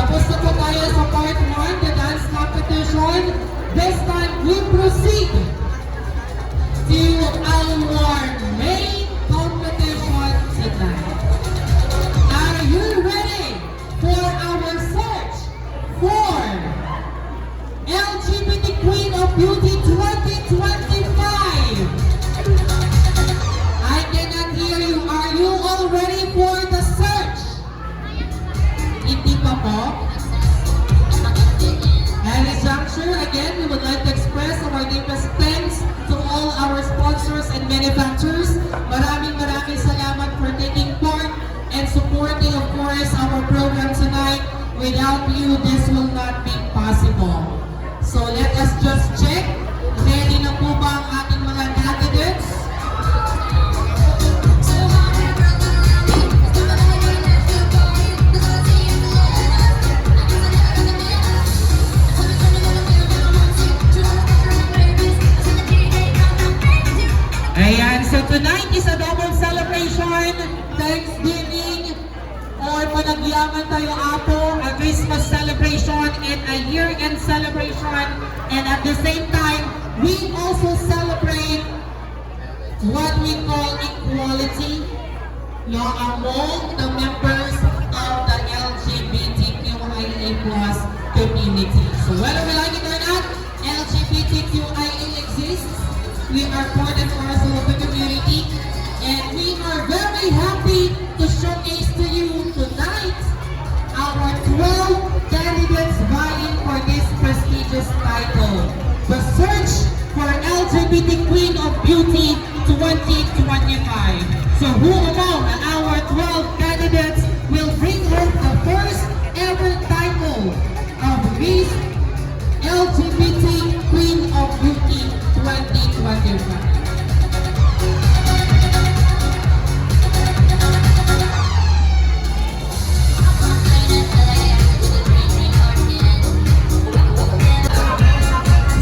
Tapos na po tayo sa part 1, the dance competition. This time, we proceed to our main competition tonight. Are you ready for our search for LGBT Queen of Beauty 2025? I cannot hear you. Are you all ready for the search? Hindi pa po? At this juncture, again, we would like to express our deepest thanks to all our sponsors and manufacturers. Maraming salamat for taking part and supporting, of course, our program tonight. Without you, this will not be possible. So let us just check. Ready na po ba ang ating mga candidates? Ayan, so tonight is a double celebration, Thanksgiving, or panagyaman tayo apo, a Christmas celebration and a year-end celebration, and at the same time, we also celebrate what we call equality among the members of the LGBTQIA+ community. So whether we like it or not, LGBTQIA exists. We are part and parcel of the community, and we are very happy to showcase to you tonight our 12 candidates vying for this prestigious title, the Search for LGBT Queen of Beauty 2025. So who among our 12 candidates will bring home the first ever title of Miss LGBT Queen of Beauty 2025?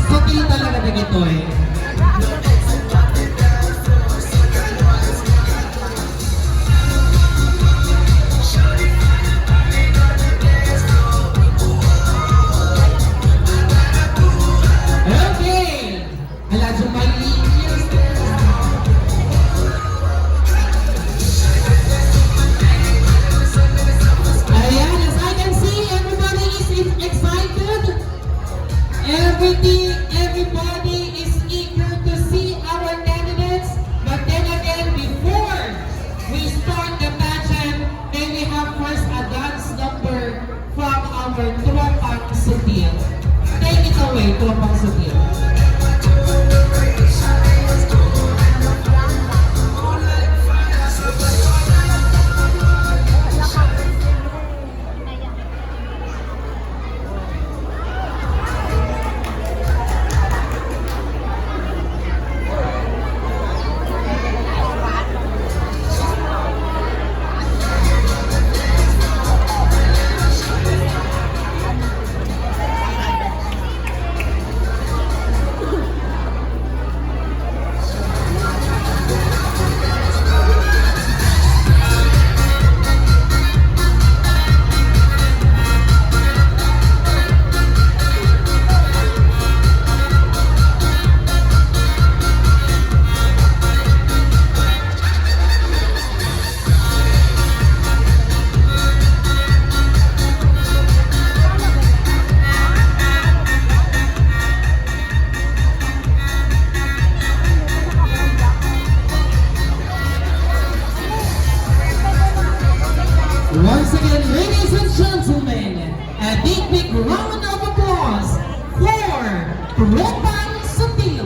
Sakit talaga na ito eh. Everybody is eager to see our candidates, but then again, before we start the pageant, may we have first a dance number from our Tropang Sutil. Take it away, Tropang Sutil. Once again, ladies and gentlemen, a big round of applause for Tropang Sutil.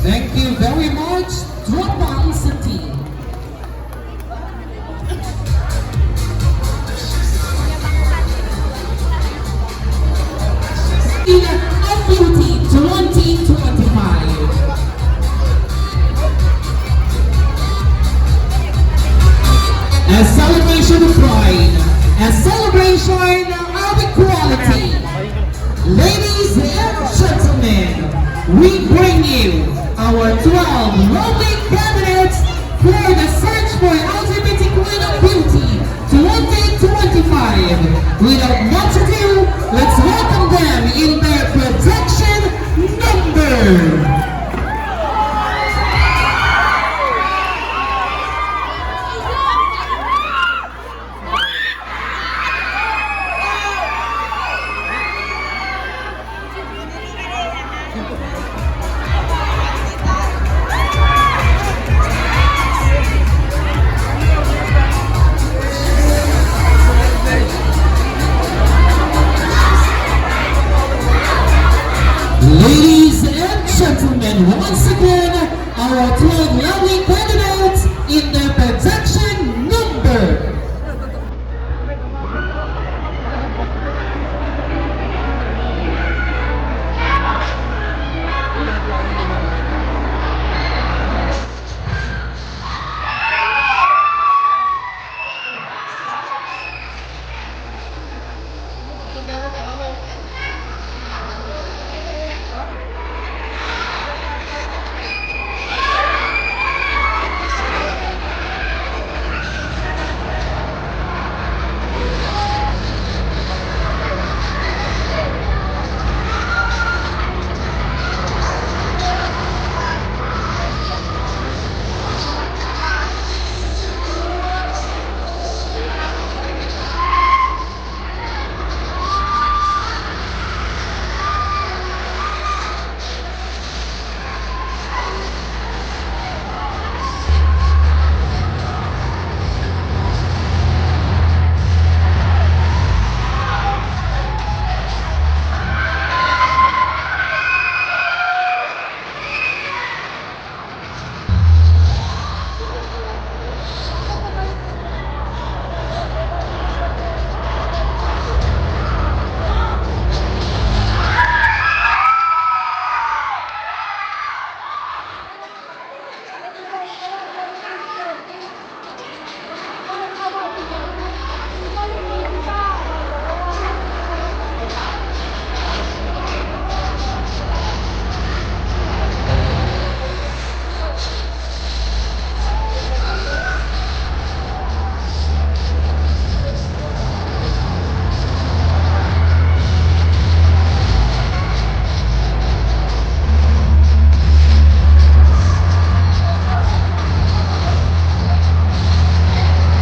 Thank you very much, Tropang City. Of Beauty 2025. A celebration of pride, a celebration of equality. Ladies and gentlemen, we bring you our 12 lovely candidates for the Search for LGBT Queen of Beauty 2025. Without much ado, let's welcome them in their protection number. Ladies and gentlemen, once again, our 12 lovely candidates in their protection number.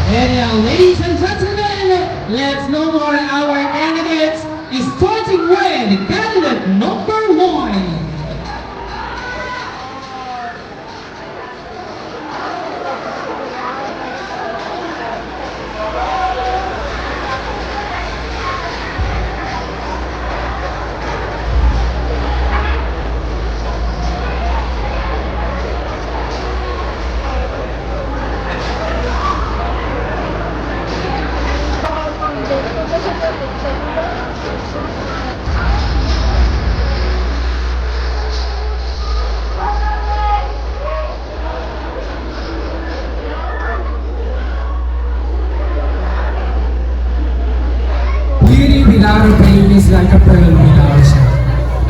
And now, ladies and gentlemen, let's know more our candidates, starting with candidate number 1. Beauty without a brain is like a pearl without a shell.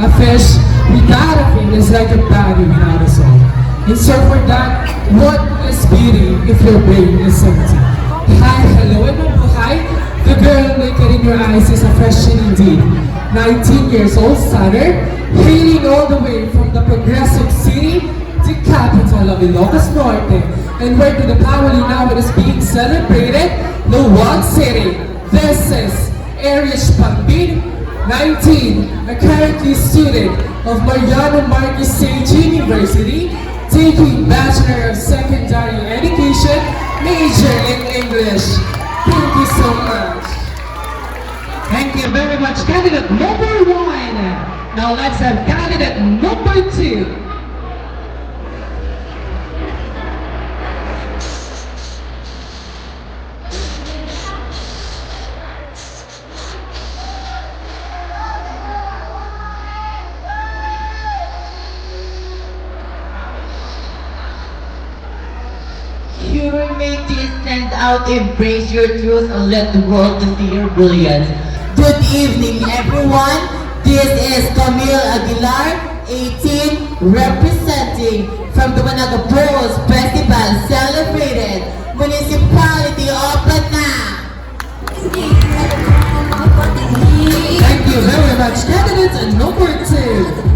A fish without a fin is like a body without a soul. And so for that, what is beauty if your brain is empty? Hi, hello, and mabuhay. The girl naked in your eyes is a question indeed. 19 years old stunner, hailing all the way from the progressive city, the capital of Ilocos Norte, and where to the proudly now it is being celebrated, the one city. This is Arias Pambin, 19, a currently student of Mariano Marquez Sage University, taking Bachelor of Secondary Education, major in English. Thank you so much. Thank you very much, candidate number 1. Now let's have candidate number 2. you remain to stand out, embrace your truth, and let the world to see your brilliance. Good evening, everyone. This is Camille Aguilar, 18, representing from the Managa Bros Festival celebrated Municipality of Patna. Thank you very much, candidates, and number 2.